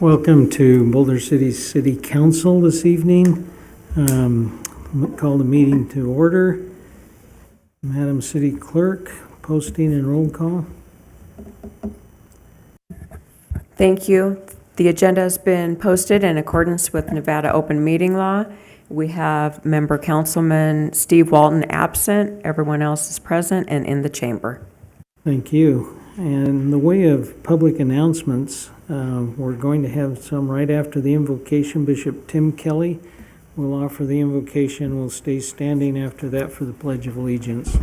Welcome to Boulder City City Council this evening. Call the meeting to order. Madam City Clerk, posting and roll call. Thank you. The agenda has been posted in accordance with Nevada Open Meeting Law. We have member councilman Steve Walton absent. Everyone else is present and in the chamber. Thank you. And in the way of public announcements, we're going to have some right after the invocation. Bishop Tim Kelly will offer the invocation. We'll stay standing after that for the Pledge of Allegiance.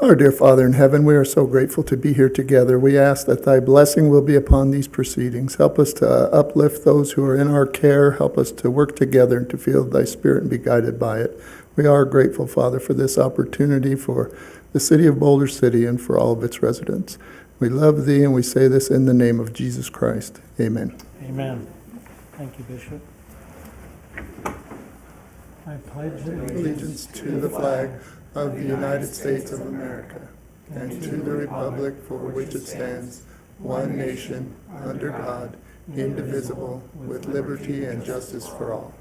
Our dear Father in heaven, we are so grateful to be here together. We ask that thy blessing will be upon these proceedings. Help us to uplift those who are in our care. Help us to work together and to feel thy spirit and be guided by it. We are grateful, Father, for this opportunity for the city of Boulder City and for all of its residents. We love thee, and we say this in the name of Jesus Christ. Amen. Amen. Thank you, Bishop. I pledge Allegiance to the flag of the United States of America and to the republic for which it stands, one nation, under God, indivisible, with liberty and justice for all.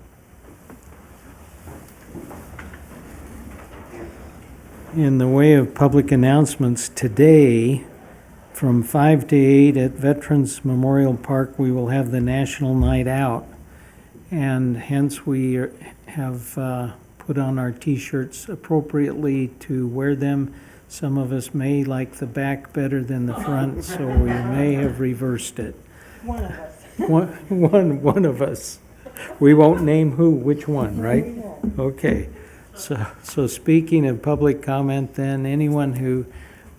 In the way of public announcements, today from 5 to 8 at Veterans Memorial Park, we will have the National Night Out. And hence we have put on our t-shirts appropriately to wear them. Some of us may like the back better than the front, so we may have reversed it. One of us. One of us. We won't name which one, right? Okay. So speaking of public comment, then, anyone who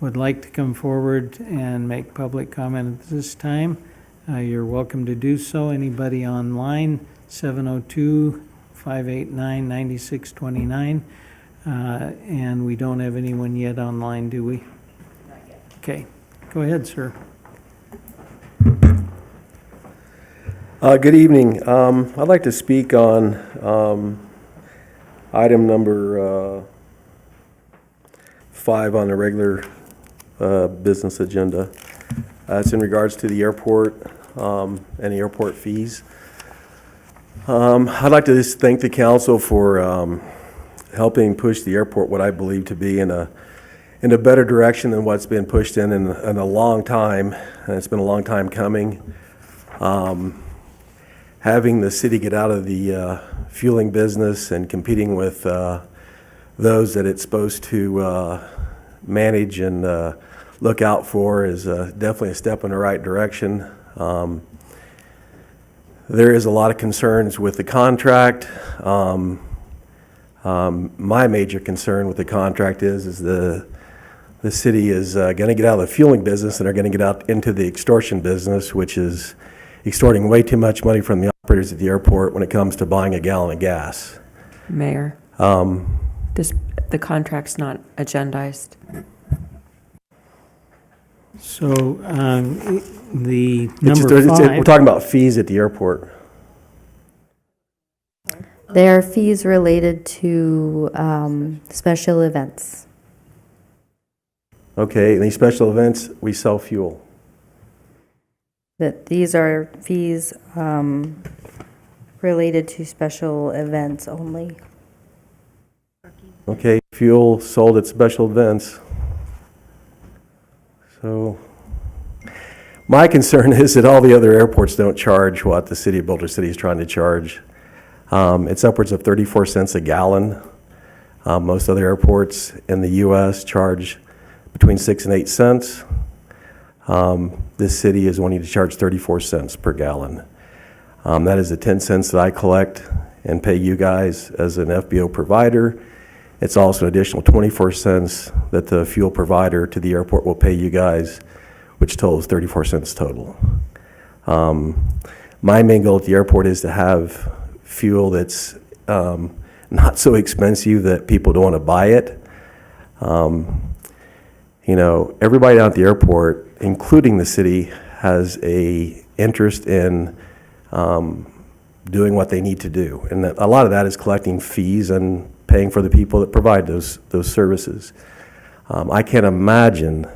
would like to come forward and make public comment at this time, you're welcome to do so. Anybody online, 702-589-9629. And we don't have anyone yet online, do we? Not yet. Okay. Go ahead, sir. Good evening. I'd like to speak on item number 5 on the regular business agenda. It's in regards to the airport and the airport fees. I'd like to just thank the council for helping push the airport what I believe to be in a better direction than what's been pushed in a long time, and it's been a long time coming. Having the city get out of the fueling business and competing with those that it's supposed to manage and look out for is definitely a step in the right direction. There is a lot of concerns with the contract. My major concern with the contract is the city is going to get out of the fueling business and they're going to get out into the extortion business, which is extorting way too much money from the operators at the airport when it comes to buying a gallon of gas. Mayor, the contract's not agendized. So the number 5. We're talking about fees at the airport. There are fees related to special events. Okay, in these special events, we sell fuel. But these are fees related to special events only. Okay, fuel sold at special events. So my concern is that all the other airports don't charge what the city of Boulder City is trying to charge. It's upwards of 34 cents a gallon. Most other airports in the U.S. charge between 6 and 8 cents. This city is wanting to charge 34 cents per gallon. That is the 10 cents that I collect and pay you guys as an FBO provider. It's also an additional 24 cents that the fuel provider to the airport will pay you guys, which totals 34 cents total. My main goal at the airport is to have fuel that's not so expensive that people don't want to buy it. Everybody down at the airport, including the city, has a interest in doing what they need to do. And a lot of that is collecting fees and paying for the people that provide those services. I can't imagine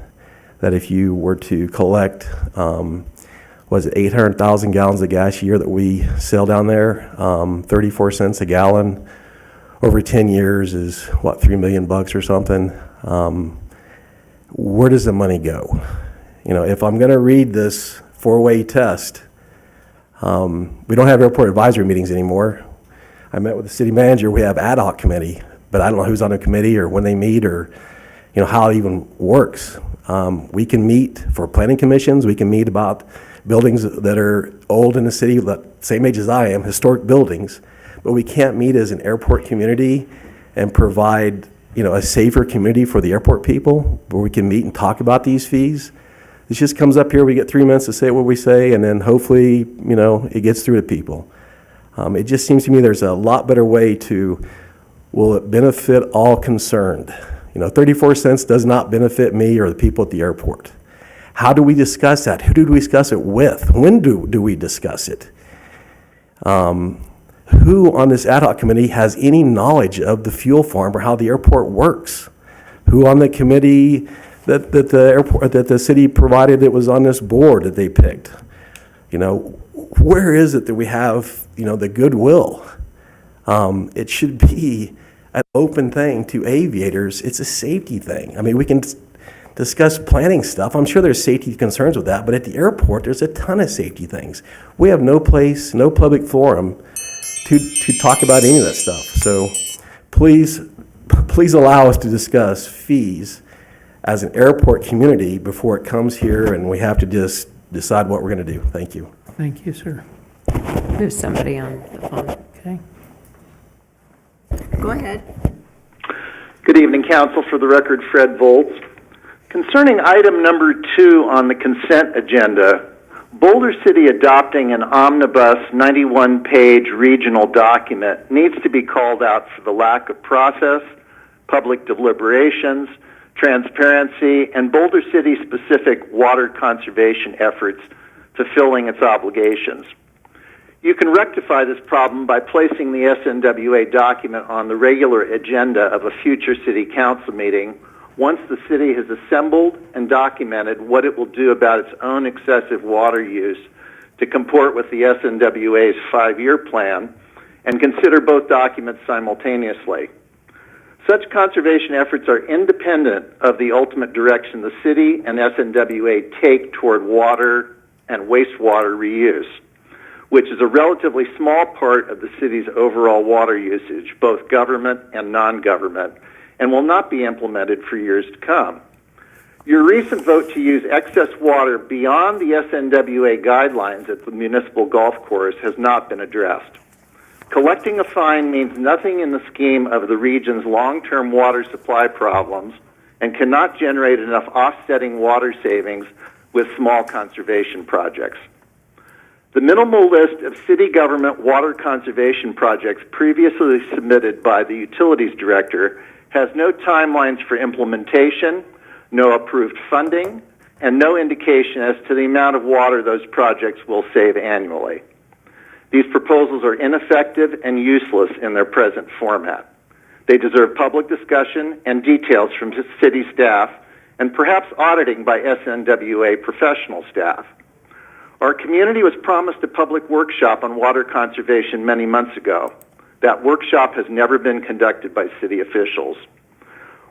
that if you were to collect, was it 800,000 gallons of gas a year that we sell down there, 34 cents a gallon over 10 years is what, $3 million or something. Where does the money go? You know, if I'm going to read this four-way test, we don't have airport advisory meetings anymore. I met with the city manager. We have ad hoc committee, but I don't know who's on the committee or when they meet or, you know, how it even works. We can meet for planning commissions. We can meet about buildings that are old in the city, same age as I am, historic buildings. But we can't meet as an airport community and provide, you know, a safer community for the airport people where we can meet and talk about these fees. This just comes up here, we get 3 minutes to say what we say, and then hopefully, you know, it gets through to people. It just seems to me there's a lot better way to, will it benefit all concerned? You know, 34 cents does not benefit me or the people at the airport. How do we discuss that? Who do we discuss it with? When do we discuss it? Who on this ad hoc committee has any knowledge of the fuel farm or how the airport works? Who on the committee that the city provided that was on this board that they picked? You know, where is it that we have, you know, the goodwill? It should be an open thing to aviators. It's a safety thing. I mean, we can discuss planning stuff. I'm sure there's safety concerns with that, but at the airport, there's a ton of safety things. We have no place, no public forum to talk about any of that stuff. So please allow us to discuss fees as an airport community before it comes here and we have to just decide what we're going to do. Thank you. Thank you, sir. There's somebody on the phone. Okay. Go ahead. Good evening, Council. For the record, Fred Volz. Concerning item number 2 on the consent agenda, Boulder City adopting an omnibus 91-page regional document needs to be called out for the lack of process, public deliberations, transparency, and Boulder City-specific water conservation efforts fulfilling its obligations. You can rectify this problem by placing the SNWA document on the regular agenda of a future City Council meeting once the city has assembled and documented what it will do about its own excessive water use to comport with the SNWA's 5-year plan and consider both documents simultaneously. Such conservation efforts are independent of the ultimate direction the city and SNWA take toward water and wastewater reuse, which is a relatively small part of the city's overall water usage, both government and non-government, and will not be implemented for years to come. Your recent vote to use excess water beyond the SNWA guidelines at the municipal golf course has not been addressed. Collecting a fine means nothing in the scheme of the region's long-term water supply problems and cannot generate enough offsetting water savings with small conservation projects. The minimal list of city government water conservation projects previously submitted by the Utilities Director has no timelines for implementation, no approved funding, and no indication as to the amount of water those projects will save annually. These proposals are ineffective and useless in their present format. They deserve public discussion and details from city staff and perhaps auditing by SNWA professional staff. Our community was promised a public workshop on water conservation many months ago. That workshop has never been conducted by city officials.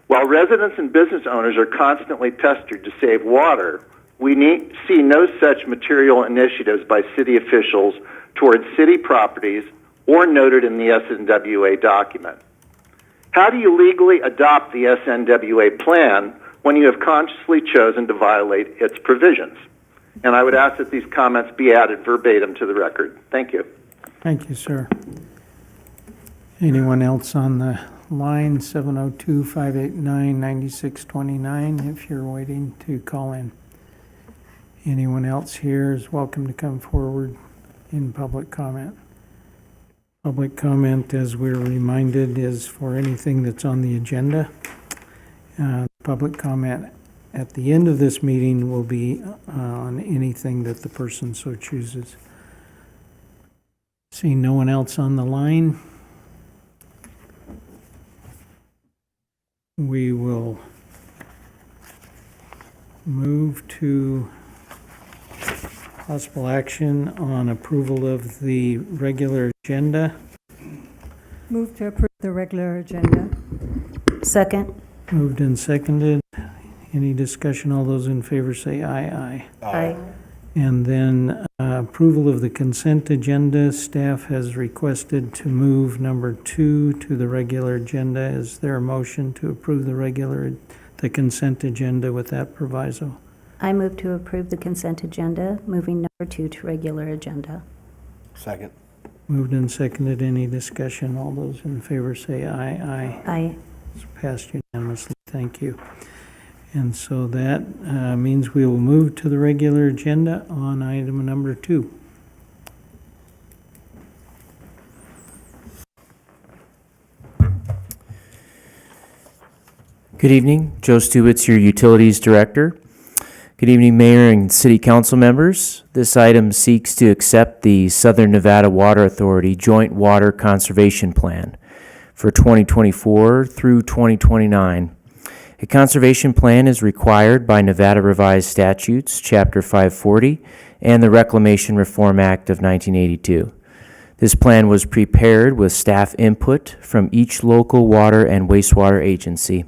While residents and business owners are constantly pestered to save water, we see no such material initiatives by city officials towards city properties or noted in the SNWA document. How do you legally adopt the SNWA plan when you have consciously chosen to violate its provisions? And I would ask that these comments be added verbatim to the record. Thank you. Thank you, sir. Anyone else on the line? 702-589-9629 if you're waiting to call in. Anyone else here is welcome to come forward in public comment. Public comment, as we're reminded, is for anything that's on the agenda. Public comment at the end of this meeting will be on anything that the person so chooses. Seeing no one else on the line, we will move to possible action on approval of the regular agenda. Move to approve the regular agenda. Second. Moved and seconded. Any discussion? All those in favor say aye. Aye. And then approval of the consent agenda. Staff has requested to move number 2 to the regular agenda. Is there a motion to approve the consent agenda with that proviso? I move to approve the consent agenda, moving number 2 to regular agenda. Second. Moved and seconded. Any discussion? All those in favor say aye. Aye. It's passed unanimously. Thank you. And so that means we will move to the regular agenda on item number 2. Good evening, Joe Stubitz, your Utilities Director. Good evening, Mayor and City Council members. This item seeks to accept the Southern Nevada Water Authority Joint Water Conservation Plan for 2024 through 2029. A conservation plan is required by Nevada Revised Statutes, Chapter 540, and the Reclamation Reform Act of 1982. This plan was prepared with staff input from each local water and wastewater agency.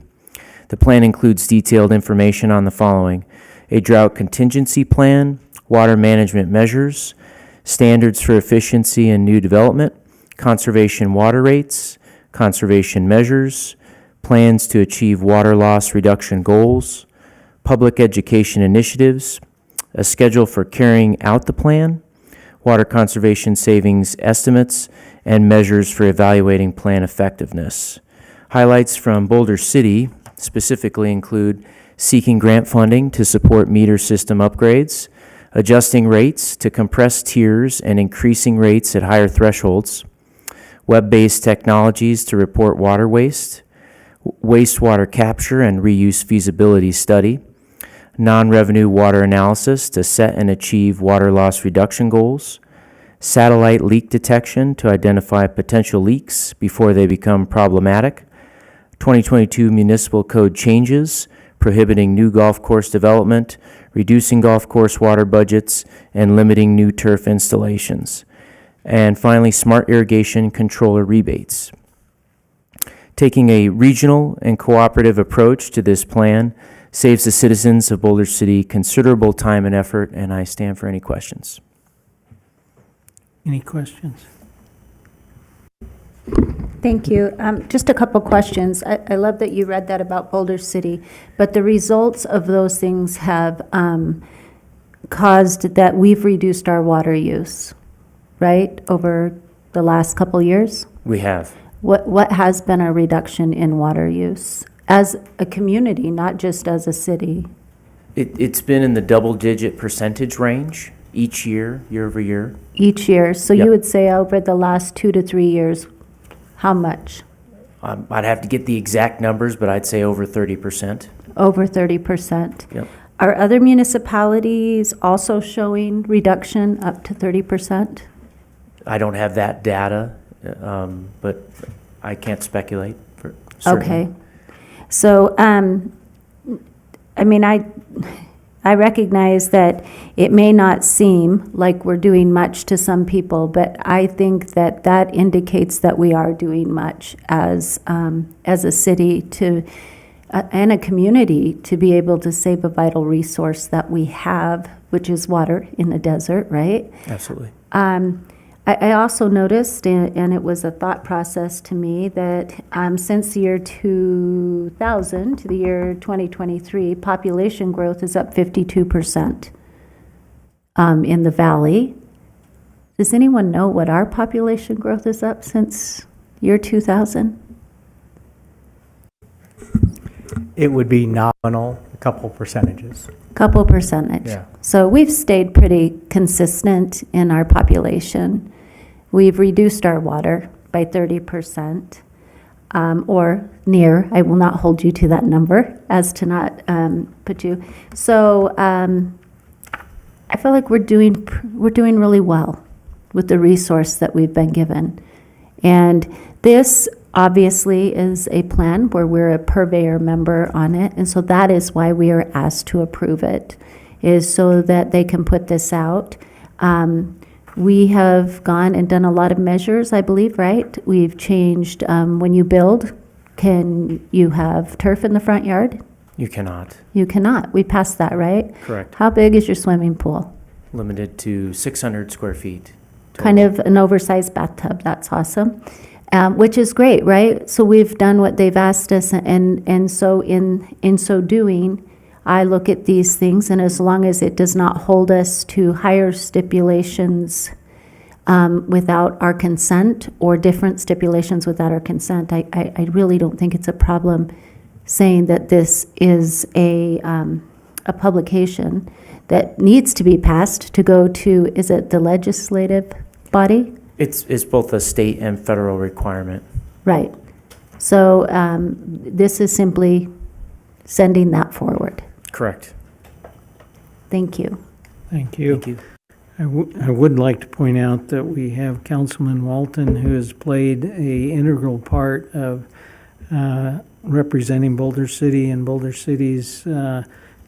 The plan includes detailed information on the following: a drought contingency plan, water management measures, standards for efficiency and new development, conservation water rates, conservation measures, plans to achieve water loss reduction goals, public education initiatives, a schedule for carrying out the plan, water conservation savings estimates, and measures for evaluating plan effectiveness. Highlights from Boulder City specifically include seeking grant funding to support meter system upgrades, adjusting rates to compress tiers and increasing rates at higher thresholds, web-based technologies to report water waste, wastewater capture and reuse feasibility study, non-revenue water analysis to set and achieve water loss reduction goals, satellite leak detection to identify potential leaks before they become problematic, 2022 municipal code changes prohibiting new golf course development, reducing golf course water budgets, and limiting new turf installations. And finally, smart irrigation controller rebates. Taking a regional and cooperative approach to this plan saves the citizens of Boulder City considerable time and effort, and I stand for any questions. Any questions? Thank you. Just a couple questions. I love that you read that about Boulder City, but the results of those things have caused that we've reduced our water use, right, over the last couple years? We have. What has been a reduction in water use as a community, not just as a city? It's been in the double-digit percentage range each year, year over year. Each year. So Yep. you would say over the last 2 to 3 years, how much? I'd have to get the exact numbers, but I'd say over 30%. Over 30%. Yep. Are other municipalities also showing reduction up to 30%? I don't have that data, but I can't speculate for certain. Okay. So, I mean, I recognize that it may not seem like we're doing much to some people, but I think that that indicates that we are doing much as a city to and a community to be able to save a vital resource that we have, which is water in the desert, right? Absolutely. I also noticed, and it was a thought process to me, that since the year 2000 to the year 2023, population growth is up 52% in the valley. Does anyone know what our population growth is up since year 2000? It would be nominal, a couple percentages. Couple percentage. Yeah. So we've stayed pretty consistent in our population. We've reduced our water by 30%, or near. I will not hold you to that number as to not put you. So I feel like we're doing really well with the resource that we've been given. And this obviously is a plan where we're a purveyor member on it, and so that is why we are asked to approve it, is so that they can put this out. We have gone and done a lot of measures, I believe, right? We've changed, when you build, can you have turf in the front yard? You cannot. You cannot. We passed that, right? Correct. How big is your swimming pool? Limited to 600 square feet. Kind of an oversized bathtub. That's awesome. Which is great, right? So we've done what they've asked us, and so in so doing, I look at these things, and as long as it does not hold us to higher stipulations without our consent, or different stipulations without our consent, I really don't think it's a problem saying that this is a publication that needs to be passed to go to, is it the legislative body? It's both a state and federal requirement. Right. So this is simply sending that forward. Correct. Thank you. Thank you. Thank you. I would like to point out that we have Councilman Walton, who has played a integral part of representing Boulder City and Boulder City's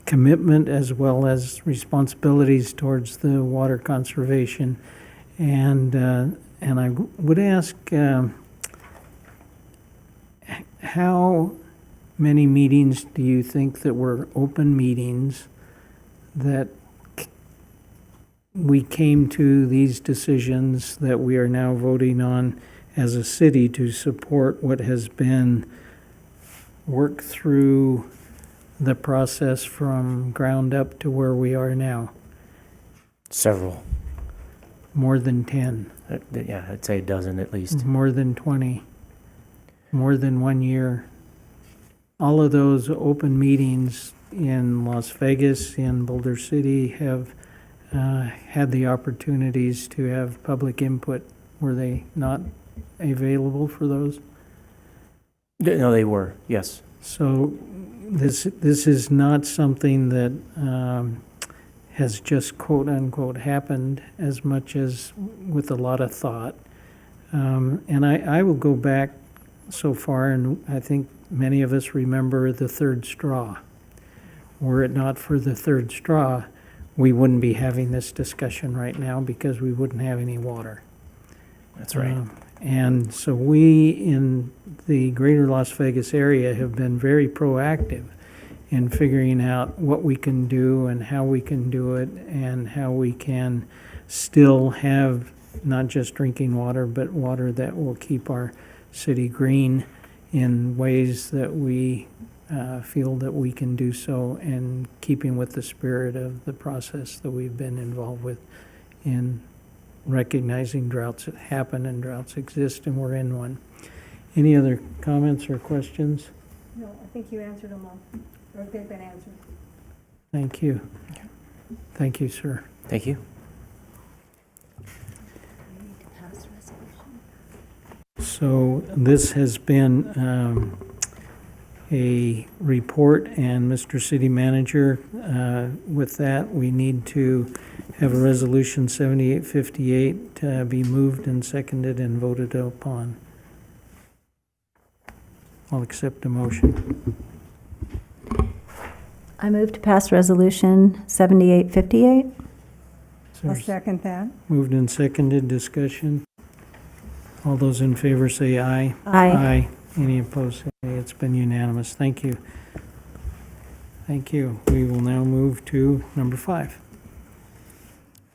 commitment as well as responsibilities towards the water conservation. And I would ask how many meetings do you think that were open meetings that we came to these decisions that we are now voting on as a city to support what has been worked through the process from ground up to where we are now? Several. More than 10, Yeah, I'd say a dozen at least. more than 20, more than 1 year. All of those open meetings in Las Vegas, in Boulder City, have had the opportunities to have public input. Were they not available for those? No, they were, yes. So this is not something that has just quote-unquote happened as much as with a lot of thought. And I will go back so far, and I think many of us remember the third straw. Were it not for the third straw, we wouldn't be having this discussion right now because we wouldn't have any water. That's right. And so we in the greater Las Vegas area have been very proactive in figuring out what we can do and how we can do it and how we can still have not just drinking water, but water that will keep our city green in ways that we feel that we can do so, in keeping with the spirit of the process that we've been involved with in recognizing droughts that happen and droughts exist, and we're in one. Any other comments or questions? No, I think you answered them all, or they've been answered. Thank you. Thank you, sir. Thank you. So this has been a report, and Mr. City Manager, with that, we need to have a resolution 7858 be moved and seconded and voted upon. I'll accept a motion. I move to pass resolution 7858. I'll second that. Moved and seconded, discussion. All those in favor say aye. Aye. Any opposed, say nay. It's been unanimous. Thank you. Thank you. We will now move to number 5.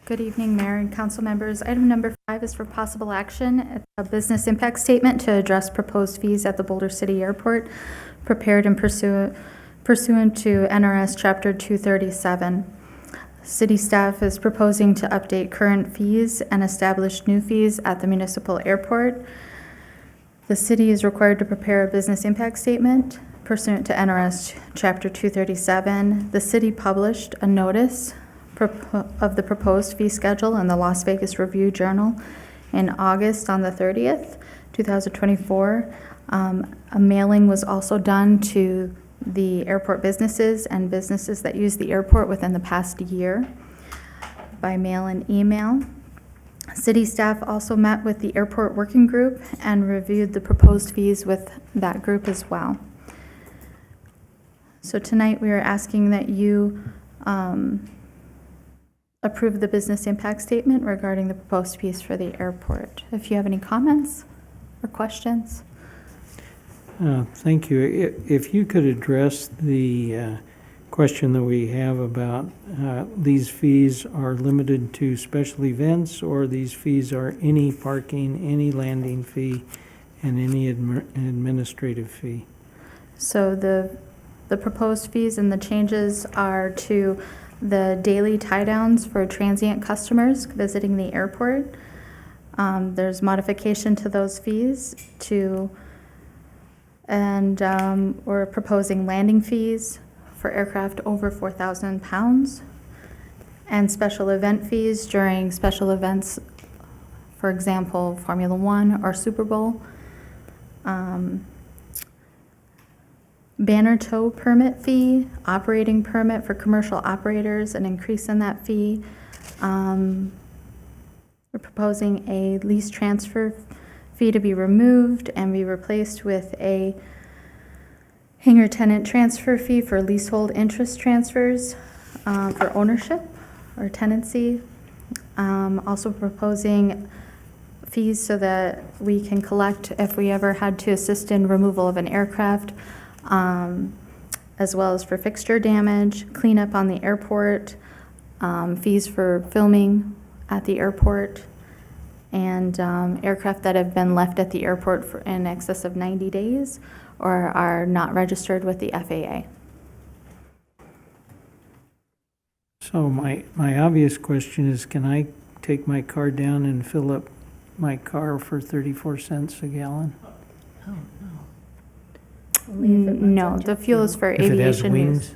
Good evening, Mayor and council members. Item number 5 is for possible action. It's a business impact statement to address proposed fees at the Boulder City Airport, prepared and pursuant to NRS Chapter 237. City staff is proposing to update current fees and establish new fees at the municipal airport. The city is required to prepare a business impact statement pursuant to NRS Chapter 237. The city published a notice of the proposed fee schedule in the Las Vegas Review-Journal in August on the 30th, 2024. A mailing was also done to the airport businesses and businesses that use the airport within the past year by mail and email. City staff also met with the airport working group and reviewed the proposed fees with that group as well. So tonight, we are asking that you approve the business impact statement regarding the proposed fees for the airport. If you have any comments or questions? Thank you. If you could address the question that we have about these fees are limited to special events, or these fees are any parking, any landing fee, and any administrative fee? So the proposed fees and the changes are to the daily tie-downs for transient customers visiting the airport. There's modification to those fees and we're proposing landing fees for aircraft over 4,000 pounds and special event fees during special events, for example, Formula One or Super Bowl. Banner tow permit fee, operating permit for commercial operators, an increase in that fee. We're proposing a lease transfer fee to be removed and be replaced with a hangar tenant transfer fee for leasehold interest transfers for ownership or tenancy. Also proposing fees so that we can collect if we ever had to assist in removal of an aircraft, as well as for fixture damage, cleanup on the airport, fees for filming at the airport, and aircraft that have been left at the airport for in excess of 90 days or are not registered with the FAA. So my obvious question is, can I take my car down and fill up my car for 34 cents a gallon? No, the fuel is for If it has aviation use.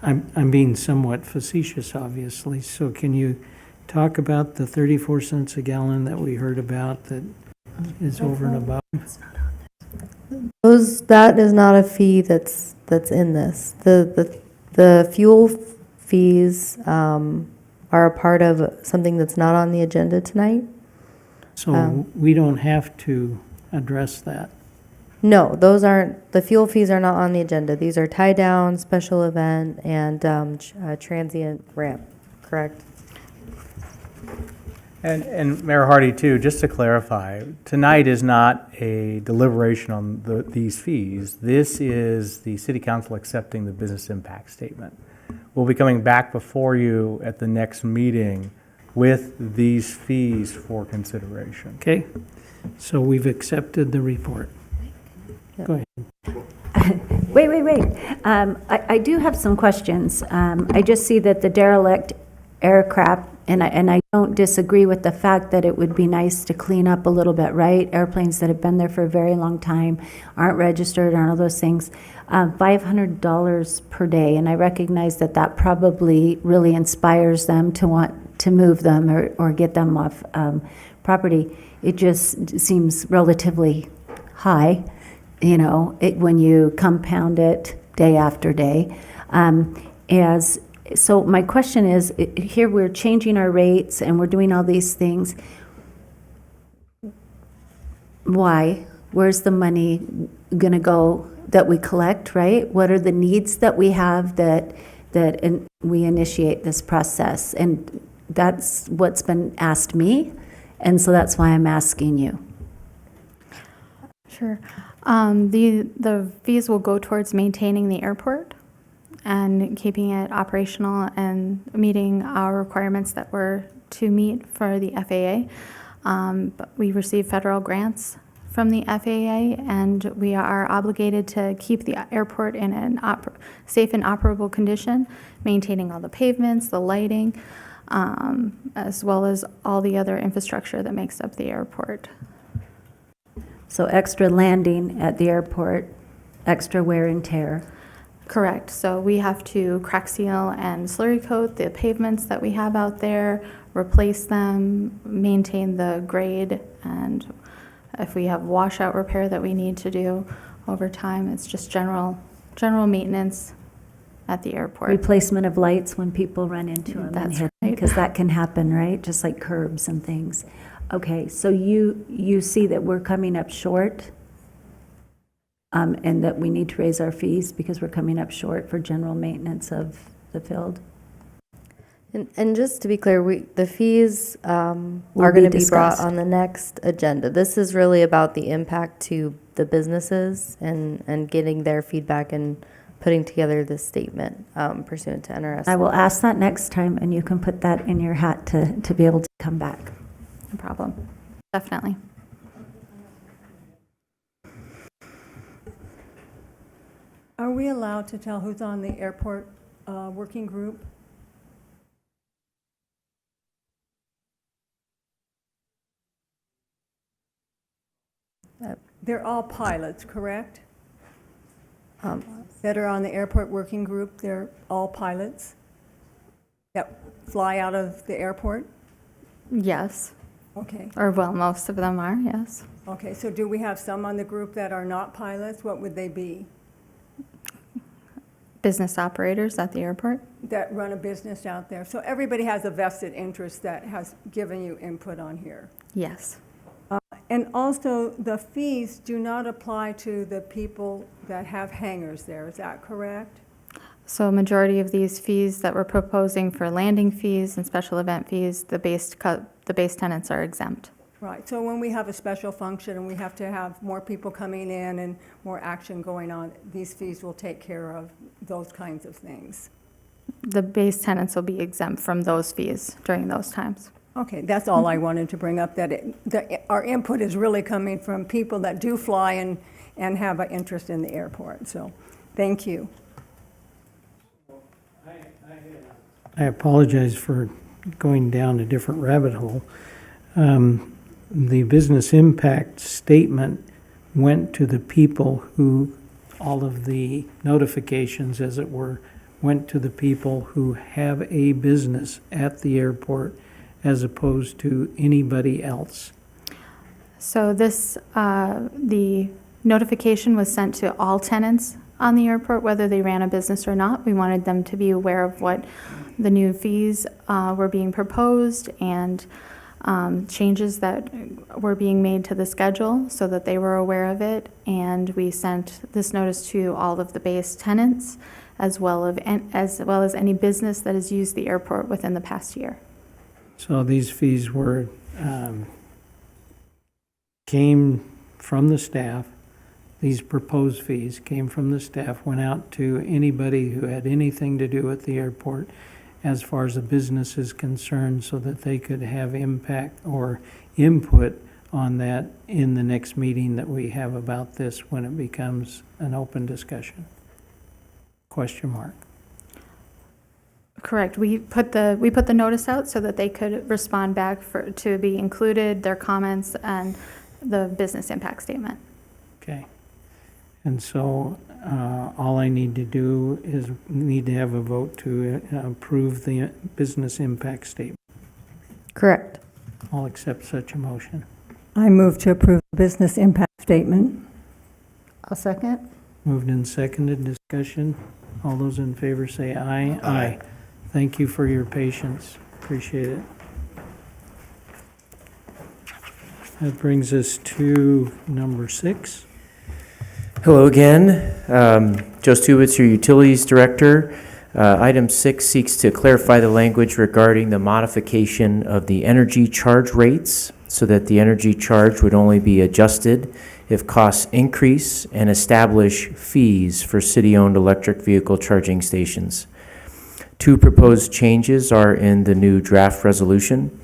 wings? I'm being somewhat facetious, obviously, so can you talk about the 34 cents a gallon that we heard about that is over and above? That is not a fee that's in this. The fuel fees are a part of something that's not on the agenda tonight. So we don't have to address that. No, the fuel fees are not on the agenda. These are tie down, special event, and transient ramp, correct? And Mayor Hardy, too, just to clarify, tonight is not a deliberation on these fees. This is the city council accepting the business impact statement. We'll be coming back before you at the next meeting with these fees for consideration. Okay, so we've accepted the report. Yep. Go ahead. Wait. I do have some questions. I just see that the derelict aircraft, and I don't disagree with the fact that it would be nice to clean up a little bit, right? Airplanes that have been there for a very long time, aren't registered, aren't all those things. $500 per day, and I recognize that probably really inspires them to want to move them or get them off property. It just seems relatively high, when you compound it day after day. So my question is, here we're changing our rates and we're doing all these things. Why? Where's the money going to go that we collect, right? What are the needs that we have that we initiate this process? And that's what's been asked me, and so that's why I'm asking you. Sure. The fees will go towards maintaining the airport and keeping it operational and meeting our requirements that we're to meet for the FAA. But we receive federal grants from the FAA, and we are obligated to keep the airport in an safe and operable condition, maintaining all the pavements, the lighting, as well as all the other infrastructure that makes up the airport. So extra landing at the airport, extra wear and tear. Correct. So we have to crack seal and slurry coat the pavements that we have out there, replace them, maintain the grade, and if we have washout repair that we need to do over time, it's just general maintenance at the airport. Replacement of lights when people run into them and That's hit right. because that can happen, right? Just like curbs and things. Okay, so you see that we're coming up short, and that we need to raise our fees because we're coming up short for general maintenance of the field? And just to be clear, the fees are Will going to be be brought discussed. on the next agenda. This is really about the impact to the businesses and getting their feedback and putting together this statement pursuant to NRS. I will ask that next time, and you can put that in your hat to be able to come back. No problem. Definitely. Are we allowed to tell who's on the airport working group? They're all pilots, correct? That are on the airport working group, they're all pilots that fly out of the airport? Yes. Okay. Or well, most of them are, yes. Okay, so do we have some on the group that are not pilots? What would they be? Business operators at the airport. That run a business out there. So everybody has a vested interest that has given you input on here. Yes. And also, the fees do not apply to the people that have hangars there. Is that correct? So a majority of these fees that we're proposing for landing fees and special event fees, the base tenants are exempt. Right. So when we have a special function and we have to have more people coming in and more action going on, these fees will take care of those kinds of things. The base tenants will be exempt from those fees during those times. Okay, that's all I wanted to bring up, that our input is really coming from people that do fly and have an interest in the airport. So, thank you. I apologize for going down a different rabbit hole. The business impact statement went to the people who, all of the notifications, as it were, went to the people who have a business at the airport as opposed to anybody else. So this, the notification was sent to all tenants on the airport, whether they ran a business or not. We wanted them to be aware of what the new fees were being proposed and changes that were being made to the schedule so that they were aware of it. And we sent this notice to all of the base tenants as well as any business that has used the airport within the past year. So these fees were, came from the staff. These proposed fees came from the staff, went out to anybody who had anything to do with the airport as far as the business is concerned, so that they could have impact or input on that in the next meeting that we have about this when it becomes an open discussion. Question mark. Correct. We put the notice out so that they could respond back to be included, their comments, and the business impact statement. Okay. And so all I need to do is need to have a vote to approve the business impact statement. Correct. I'll accept such a motion. I move to approve the business impact statement. I'll second. Moved and seconded, discussion. All those in favor say aye. Aye. Thank you for your patience. Appreciate it. That brings us to number 6. Hello again. Joe Stubitz, your Utilities Director. Item 6 seeks to clarify the language regarding the modification of the energy charge rates so that the energy charge would only be adjusted if costs increase, and establish fees for city-owned electric vehicle charging stations. 2 proposed changes are in the new draft resolution.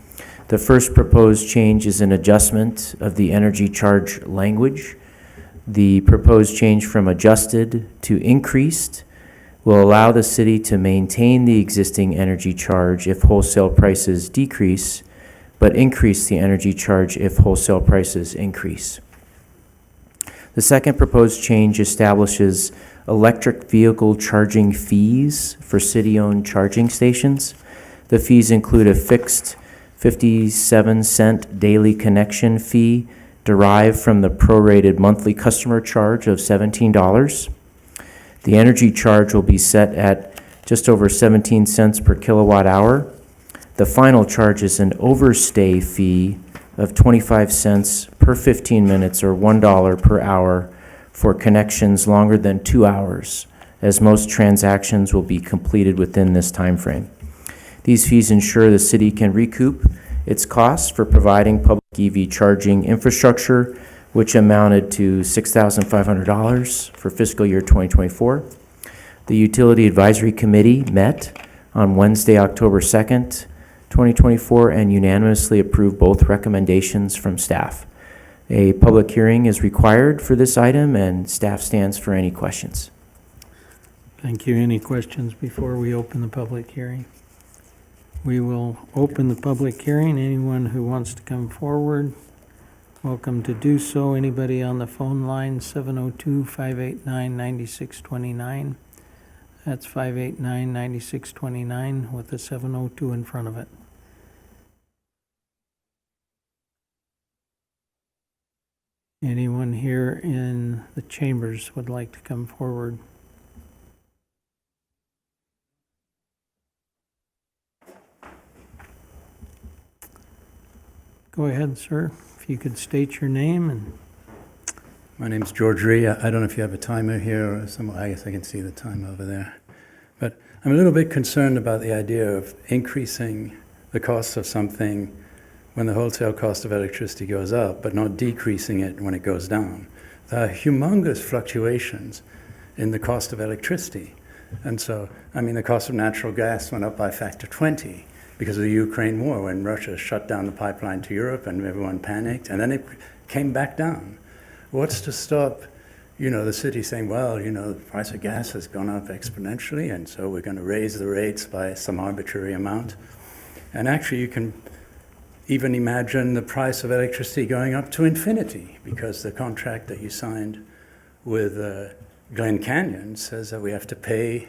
The first proposed change is an adjustment of the energy charge language. The proposed change from adjusted to increased will allow the city to maintain the existing energy charge if wholesale prices decrease, but increase the energy charge if wholesale prices increase. The second proposed change establishes electric vehicle charging fees for city-owned charging stations. The fees include a fixed 57-cent daily connection fee derived from the prorated monthly customer charge of $17. The energy charge will be set at just over 17 cents per kilowatt hour. The final charge is an overstay fee of 25 cents per 15 minutes or $1 per hour for connections longer than 2 hours, as most transactions will be completed within this time frame. These fees ensure the city can recoup its costs for providing public EV charging infrastructure, which amounted to $6,500 for fiscal year 2024. The Utility Advisory Committee met on Wednesday, October 2nd, 2024, and unanimously approved both recommendations from staff. A public hearing is required for this item, and staff stands for any questions. Thank you. Any questions before we open the public hearing? We will open the public hearing. Anyone who wants to come forward, welcome to do so. Anybody on the phone line, 702-589-9629. That's 589-9629 with a 702 in front of it. Anyone here in the chambers would like to come forward? Go ahead, sir. If you could state your name and... My name's George Ree. I don't know if you have a timer here or somewhere. I guess I can see the time over there. But I'm a little bit concerned about the idea of increasing the cost of something when the wholesale cost of electricity goes up, but not decreasing it when it goes down. There are humongous fluctuations in the cost of electricity. And so, I mean, the cost of natural gas went up by a factor 20 because of the Ukraine war, when Russia shut down the pipeline to Europe and everyone panicked, and then it came back down. What's to stop, the city saying, well, the price of gas has gone up exponentially, and so we're going to raise the rates by some arbitrary amount. And actually, you can even imagine the price of electricity going up to infinity, because the contract that you signed with Glen Canyon says that we have to pay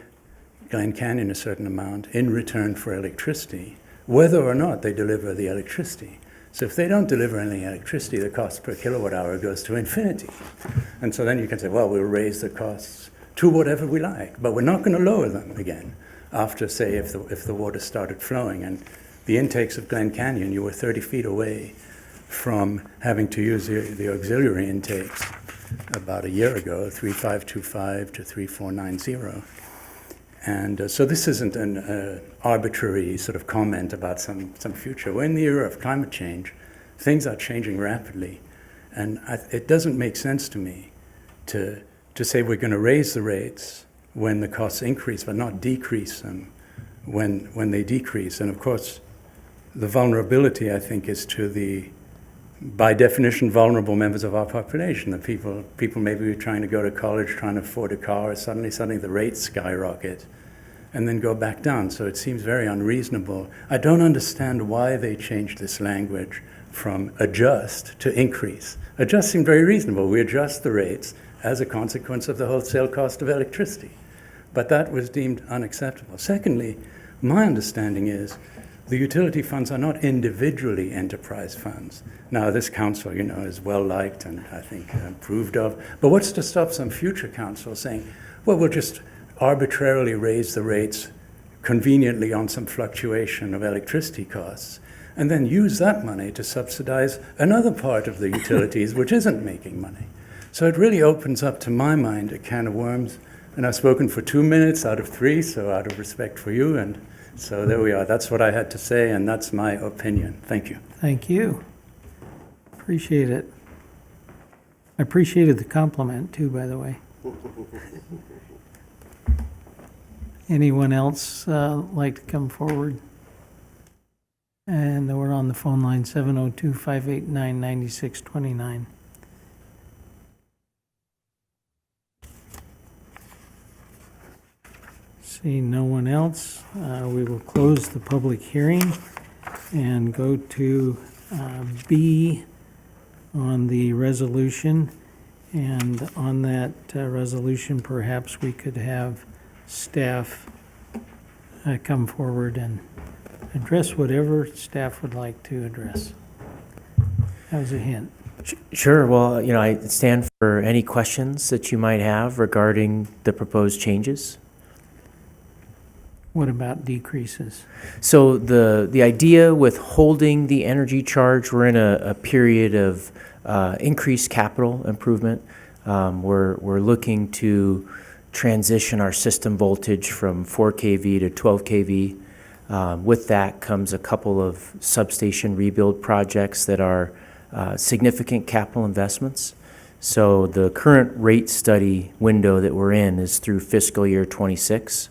Glen Canyon a certain amount in return for electricity, whether or not they deliver the electricity. So if they don't deliver any electricity, the cost per kilowatt hour goes to infinity. And so then you can say, well, we'll raise the costs to whatever we like, but we're not going to lower them again after, say, if the water started flowing. And the intakes of Glen Canyon, you were 30 feet away from having to use the auxiliary intakes about a year ago, 3525 to 3490. And so this isn't an arbitrary sort of comment about some future. We're in the era of climate change. Things are changing rapidly. And it doesn't make sense to me to say we're going to raise the rates when the costs increase, but not decrease them when they decrease. And of course, the vulnerability, I think, is to the, by definition, vulnerable members of our population. The people maybe who are trying to go to college, trying to afford a car, suddenly the rates skyrocket and then go back down. So it seems very unreasonable. I don't understand why they changed this language from adjust to increase. Adjust seemed very reasonable. We adjust the rates as a consequence of the wholesale cost of electricity. But that was deemed unacceptable. Secondly, my understanding is the utility funds are not individually enterprise funds. Now, this council, is well-liked and I think approved of. But what's to stop some future council saying, well, we'll just arbitrarily raise the rates conveniently on some fluctuation of electricity costs, and then use that money to subsidize another part of the utilities which isn't making money. So it really opens up, to my mind, a can of worms. And I've spoken for 2 minutes out of 3, so out of respect for you, and so there we are. That's what I had to say, and that's my opinion. Thank you. Thank you. Appreciate it. I appreciated the compliment, too, by the way. Anyone else like to come forward? And we're on the phone line, 702-589-9629. See no one else. We will close the public hearing and go to B on the resolution. And on that resolution, perhaps we could have staff come forward and address whatever staff would like to address. That was a hint. Sure. Well, I stand for any questions that you might have regarding the proposed changes. What about decreases? So the idea with holding the energy charge, we're in a period of increased capital improvement. We're looking to transition our system voltage from 4 kV to 12 kV. With that comes a couple of substation rebuild projects that are significant capital investments. So the current rate study window that we're in is through fiscal year 26.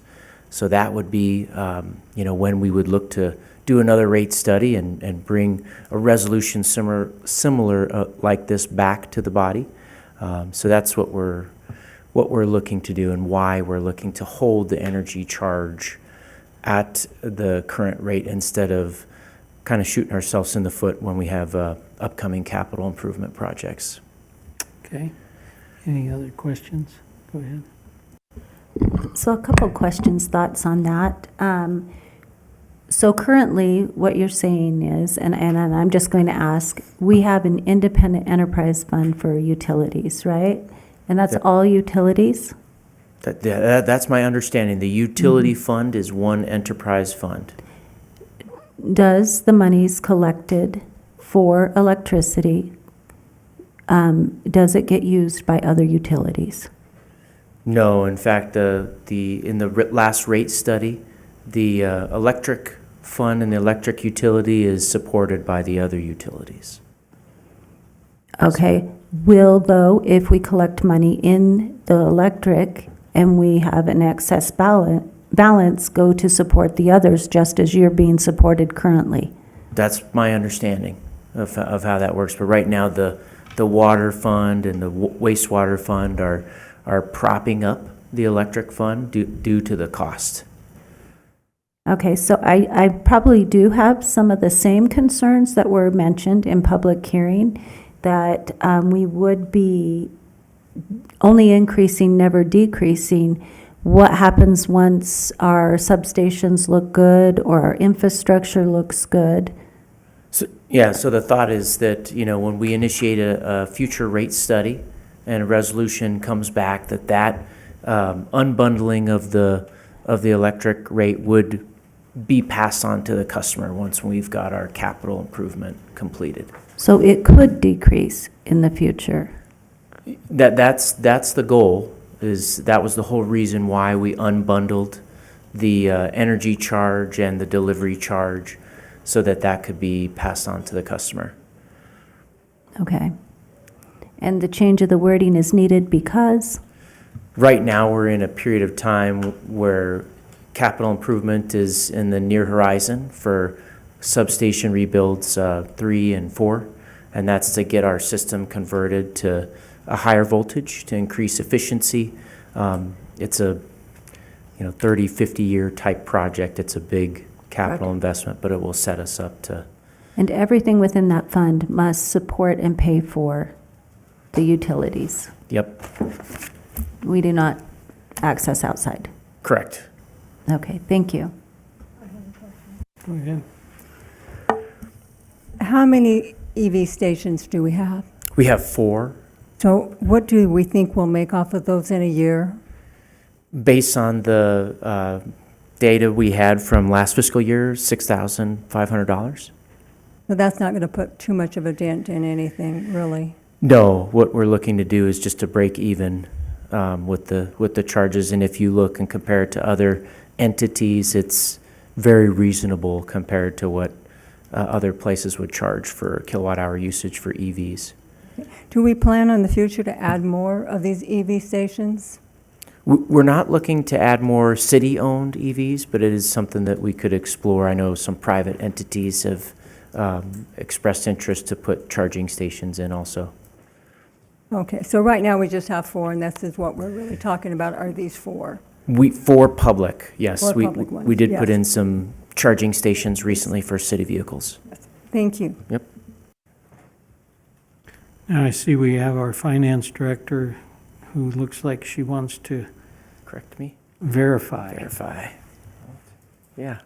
So that would be, when we would look to do another rate study and bring a resolution similar like this back to the body. So that's what we're looking to do and why we're looking to hold the energy charge at the current rate instead of kind of shooting ourselves in the foot when we have upcoming capital improvement projects. Okay. Any other questions? Go ahead. So a couple questions, thoughts on that. So currently, what you're saying is, and I'm just going to ask, we have an independent enterprise fund for utilities, right? And that's Yep. all utilities? That's my understanding. The utility fund is one enterprise fund. Does the monies collected for electricity, does it get used by other utilities? No, in fact, in the last rate study, the electric fund and the electric utility is supported by the other utilities. Okay. Will, though, if we collect money in the electric and we have an excess balance, go to support the others just as you're being supported currently? That's my understanding of how that works. But right now, the water fund and the wastewater fund are propping up the electric fund due to the cost. Okay, so I probably do have some of the same concerns that were mentioned in public hearing, that we would be only increasing, never decreasing. What happens once our substations look good or our infrastructure looks good? So the thought is that, when we initiate a future rate study and a resolution comes back, that unbundling of the electric rate would be passed on to the customer once we've got our capital improvement completed. So it could decrease in the future. That's the goal. That was the whole reason why we unbundled the energy charge and the delivery charge, so that could be passed on to the customer. Okay. And the change of the wording is needed because? Right now, we're in a period of time where capital improvement is in the near horizon for substation rebuilds 3 and 4, and that's to get our system converted to a higher voltage to increase efficiency. It's a 30, 50-year type project. It's a big capital investment, but it will set us up to. And everything within that fund must support and pay for the utilities. Yep, We do not access outside. correct. Okay, thank you. Go ahead. How many EV stations do we have? We have 4. So what do we think we'll make off of those in a year? Based on the data we had from last fiscal year, $6,500. So that's not going to put too much of a dent in anything, really. No, what we're looking to do is just to break even with the charges, and if you look and compare it to other entities, it's very reasonable compared to what other places would charge for kilowatt hour usage for EVs. Do we plan on the future to add more of these EV stations? We're not looking to add more city-owned EVs, but it is something that we could explore. I know some private entities have expressed interest to put charging stations in also. Okay, so right now we just have 4, and this is what we're really talking about, are these 4. For public, yes. For We public ones, we did put yes. in some charging stations recently for city vehicles. Thank you. Yep. Now I see we have our finance director who looks like she wants to Correct me? verify. Verify. Yeah.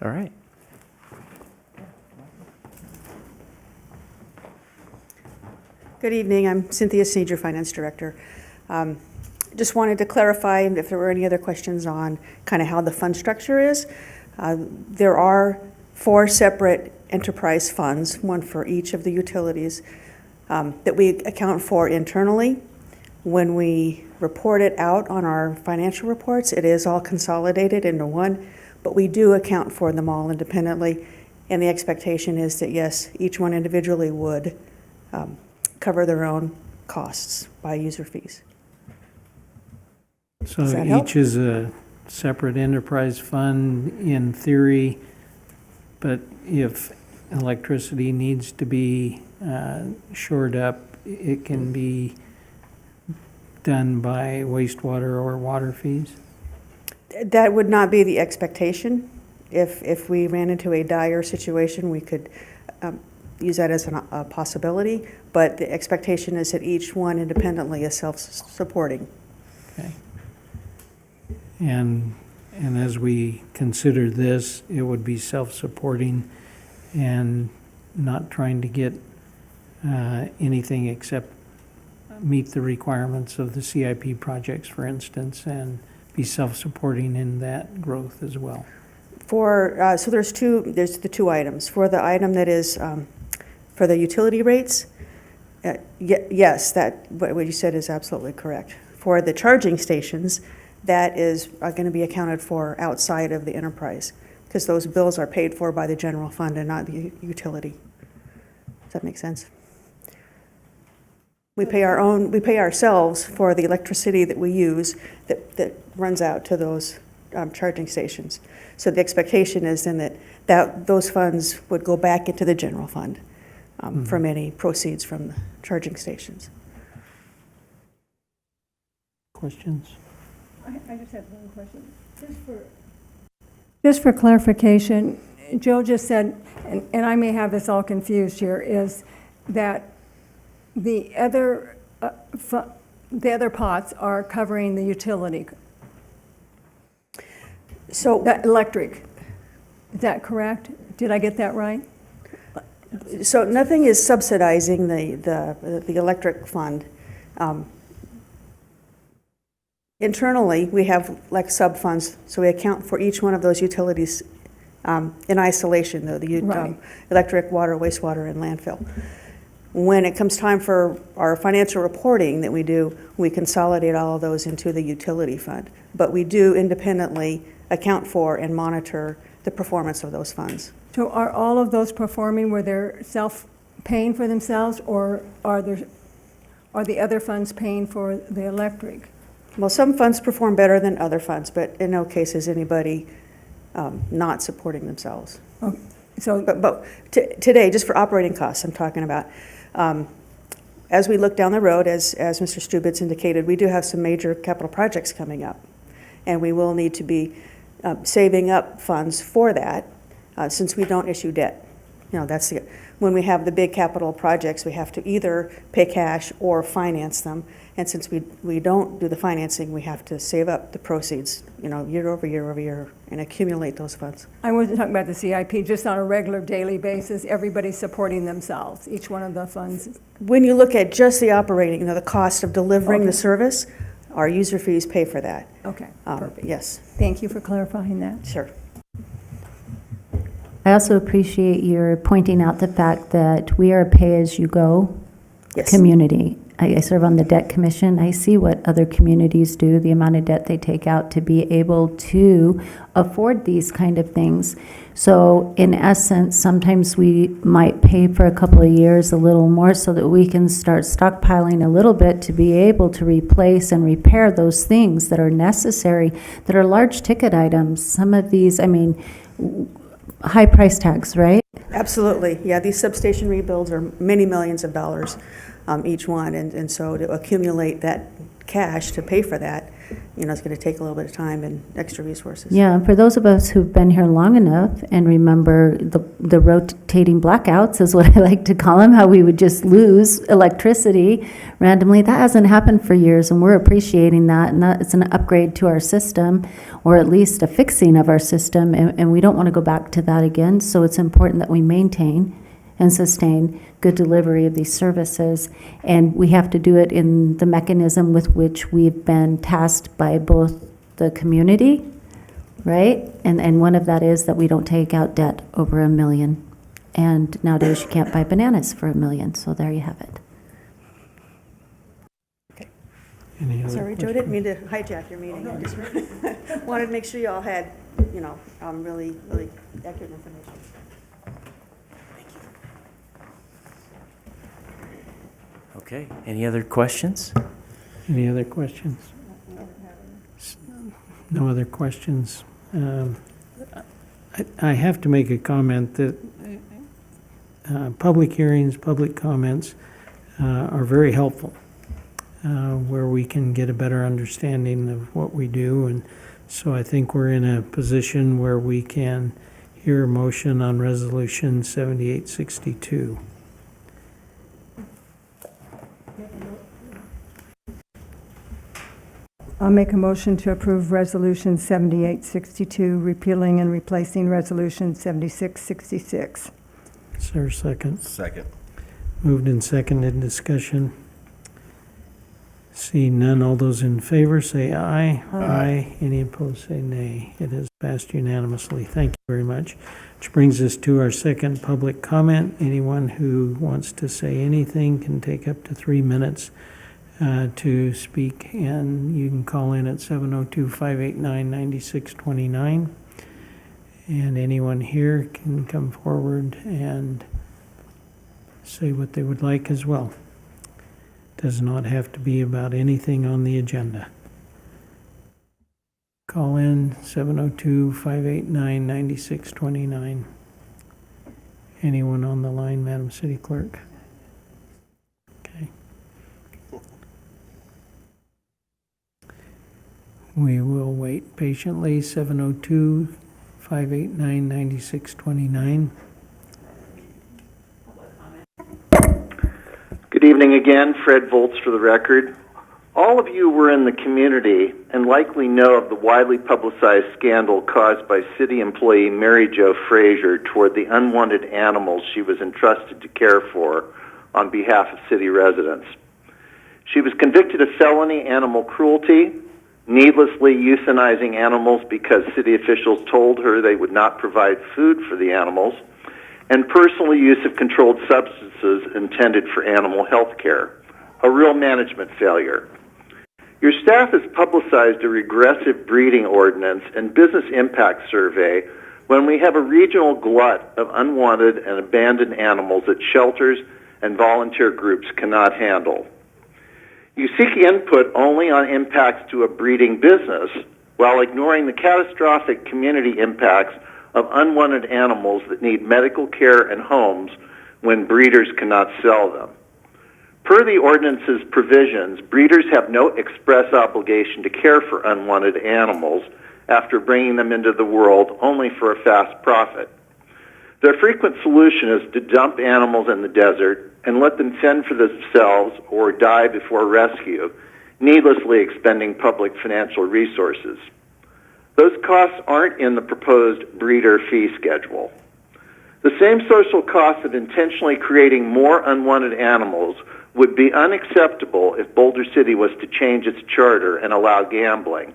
All right. Good evening. I'm Cynthia Sneed, Finance Director. Just wanted to clarify if there were any other questions on kind of how the fund structure is. There are 4 separate enterprise funds, one for each of the utilities, that we account for internally. When we report it out on our financial reports, it is all consolidated into one, but we do account for them all independently. And the expectation is that, yes, each one individually would cover their own costs by user fees. So Does that help? each is a separate enterprise fund in theory, but if electricity needs to be shored up, it can be done by wastewater or water fees? That would not be the expectation. If we ran into a dire situation, we could use that as a possibility, but the expectation is that each one independently is self-supporting. Okay. And as we consider this, it would be self-supporting and not trying to get anything except meet the requirements of the CIP projects, for instance, and be self-supporting in that growth as well. So there's the 2 items. For the item that is for the utility rates, yes, what you said is absolutely correct. For the charging stations, that is going to be accounted for outside of the enterprise, because those bills are paid for by the general fund and not the utility. Does that make sense? We pay ourselves for the electricity that we use that runs out to those charging stations. So the expectation is then that those funds would go back into the general fund from any proceeds from the charging stations. Questions? I just have one question. Just for clarification, Joe just said, and I may have this all confused here, is that the other pots are covering the utility, So, the electric. Is that correct? Did I get that right? so nothing is subsidizing the electric fund. Internally, we have like sub-funds, so we account for each one of those utilities in isolation, though, Right. Electric, water, wastewater, and landfill. When it comes time for our financial reporting that we do, we consolidate all of those into the utility fund. But we do independently account for and monitor the performance of those funds. So are all of those performing where they're self-paying for themselves, or are the other funds paying for the electric? Well, some funds perform better than other funds, but in no case is anybody not supporting themselves. Oh, so, But today, just for operating costs, I'm talking about, as we look down the road, as Mr. Stubitz indicated, we do have some major capital projects coming up, and we will need to be saving up funds for that since we don't issue debt. You know, when we have the big capital projects, we have to either pay cash or finance them. And since we don't do the financing, we have to save up the proceeds, year over year over year, and accumulate those funds. I wasn't talking about the CIP, just on a regular daily basis, everybody's supporting themselves, each one of the funds. When you look at just the operating, the cost of delivering the service, our user fees pay for that. Okay, perfect. Yes, Thank you for clarifying that. sure. I also appreciate your pointing out the fact that we are a pay-as-you-go Yes. community. I serve on the debt commission. I see what other communities do, the amount of debt they take out to be able to afford these kind of things. So in essence, sometimes we might pay for a couple of years a little more so that we can start stockpiling a little bit to be able to replace and repair those things that are necessary, that are large ticket items. Some of these, high price tags, right? Absolutely, yeah, these substation rebuilds are many millions of dollars each one, and so to accumulate that cash to pay for that, it's going to take a little bit of time and extra resources. Yeah, and for those of us who've been here long enough and remember the rotating blackouts is what I like to call them, how we would just lose electricity randomly. That hasn't happened for years, and we're appreciating that, and that it's an upgrade to our system, or at least a fixing of our system, and we don't want to go back to that again, so it's important that we maintain and sustain good delivery of these services. And we have to do it in the mechanism with which we've been tasked by both the community, right? And one of that is that we don't take out debt over $1 million. And nowadays you can't buy bananas for $1 million, so there you have it. Any other Sorry, Joe, questions? didn't mean to hijack your meeting. I just wanted to make sure you all had, really, really accurate information. Okay, any other questions? Any other questions? No other questions. I have to make a comment that public hearings, public comments are very helpful, where we can get a better understanding of what we do. And so I think we're in a position where we can hear a motion on Resolution 7862. I'll make a motion to approve Resolution 7862, repealing and replacing Resolution 7666. Is there a second? Second. Moved and seconded, discussion. Seeing none, all those in favor say aye. Aye. Any opposed say nay. It has passed unanimously. Thank you very much. Which brings us to our second public comment. Anyone who wants to say anything can take up to 3 minutes to speak, and you can call in at 702-589-9629. And anyone here can come forward and say what they would like as well. Does not have to be about anything on the agenda. Call in 702-589-9629. Anyone on the line, Madam City Clerk? Okay. We will wait patiently. 702-589-9629. Good evening again, Fred Volz for the record. All of you were in the community and likely know of the widely publicized scandal caused by city employee Mary Jo Frazier toward the unwanted animals she was entrusted to care for on behalf of city residents. She was convicted of felony animal cruelty, needlessly euthanizing animals because city officials told her they would not provide food for the animals, and personal use of controlled substances intended for animal health care, a real management failure. Your staff has publicized a regressive breeding ordinance and business impact survey when we have a regional glut of unwanted and abandoned animals that shelters and volunteer groups cannot handle. You seek input only on impacts to a breeding business while ignoring the catastrophic community impacts of unwanted animals that need medical care and homes when breeders cannot sell them. Per the ordinance's provisions, breeders have no express obligation to care for unwanted animals after bringing them into the world only for a fast profit. Their frequent solution is to dump animals in the desert and let them fend for themselves or die before rescue, needlessly expending public financial resources. Those costs aren't in the proposed breeder fee schedule. The same social costs of intentionally creating more unwanted animals would be unacceptable if Boulder City was to change its charter and allow gambling,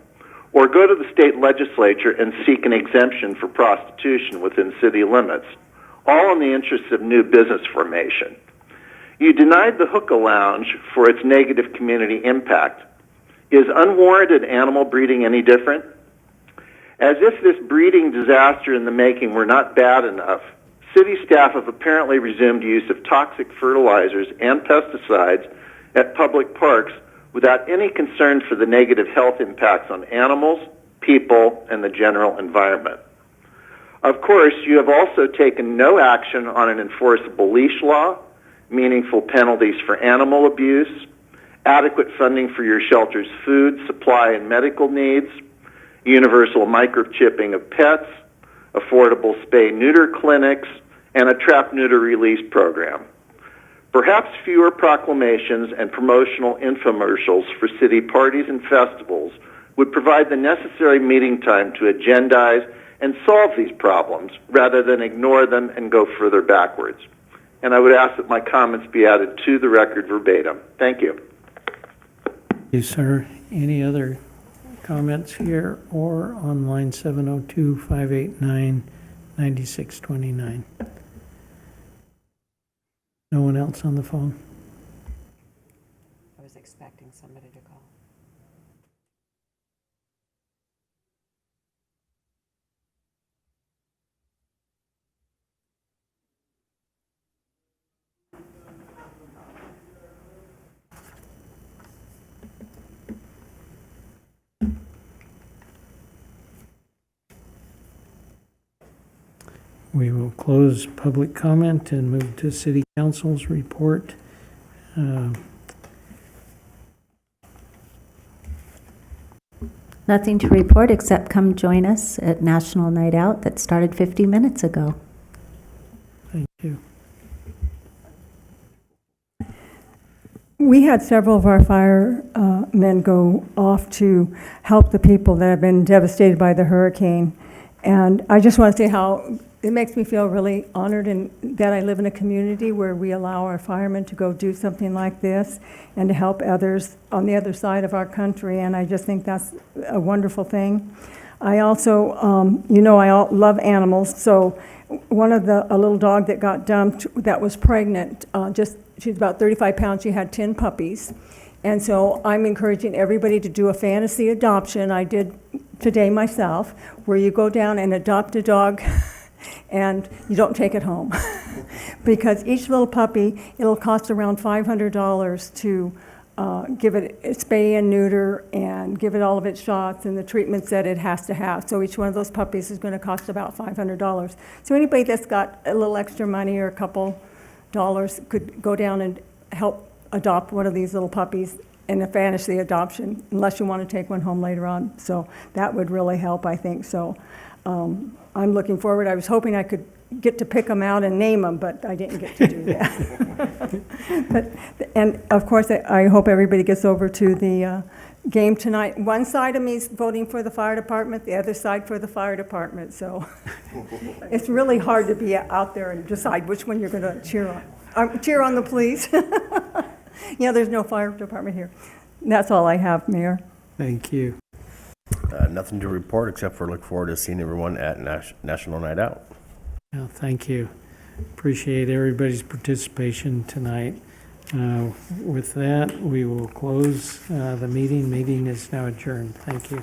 or go to the state legislature and seek an exemption for prostitution within city limits, all in the interests of new business formation. You denied the Hookah Lounge for its negative community impact. Is unwarranted animal breeding any different? As if this breeding disaster in the making were not bad enough, city staff have apparently resumed use of toxic fertilizers and pesticides at public parks without any concern for the negative health impacts on animals, people, and the general environment. Of course, you have also taken no action on an enforceable leash law, meaningful penalties for animal abuse, adequate funding for your shelter's food, supply, and medical needs, universal microchipping of pets, affordable spay-neuter clinics, and a trap-neuter release program. Perhaps fewer proclamations and promotional infomercials for city parties and festivals would provide the necessary meeting time to agendize and solve these problems rather than ignore them and go further backwards. and I would ask that my comments be added to the record verbatim. Thank you. Thank you, sir. Any other comments here or on line 702-589-9629? No one else on the phone? I was expecting somebody to call. We will close public comment and move to City Council's report. Nothing to report except come join us at National Night Out that started 50 minutes ago. Thank you. We had several of our firemen go off to help the people that have been devastated by the hurricane. And I just want to say how it makes me feel really honored and that I live in a community where we allow our firemen to go do something like this and to help others on the other side of our country. And I just think that's a wonderful thing. I also, I love animals. So one of a little dog that got dumped that was pregnant, she's about 35 pounds. She had 10 puppies. And so I'm encouraging everybody to do a fantasy adoption. I did today myself, where you go down and adopt a dog and you don't take it home. Because each little puppy, it'll cost around $500 to give it a spay and neuter and give it all of its shots and the treatments that it has to have. So each one of those puppies is going to cost about $500. So anybody that's got a little extra money or a couple dollars could go down and help adopt one of these little puppies in a fantasy adoption, unless you want to take one home later on. So that would really help, I think. So I'm looking forward. I was hoping I could get to pick them out and name them, but I didn't get to do that. And of course, I hope everybody gets over to the game tonight. One side of me is voting for the fire department, the other side for the fire department. So it's really hard to be out there and decide which one you're going to cheer on. Cheer on the police. There's no fire department here. That's all I have, Mayor. Thank you. Nothing to report except for look forward to seeing everyone at National Night Out. Yeah, thank you. Appreciate everybody's participation tonight. With that, we will close the meeting. Meeting is now adjourned. Thank you.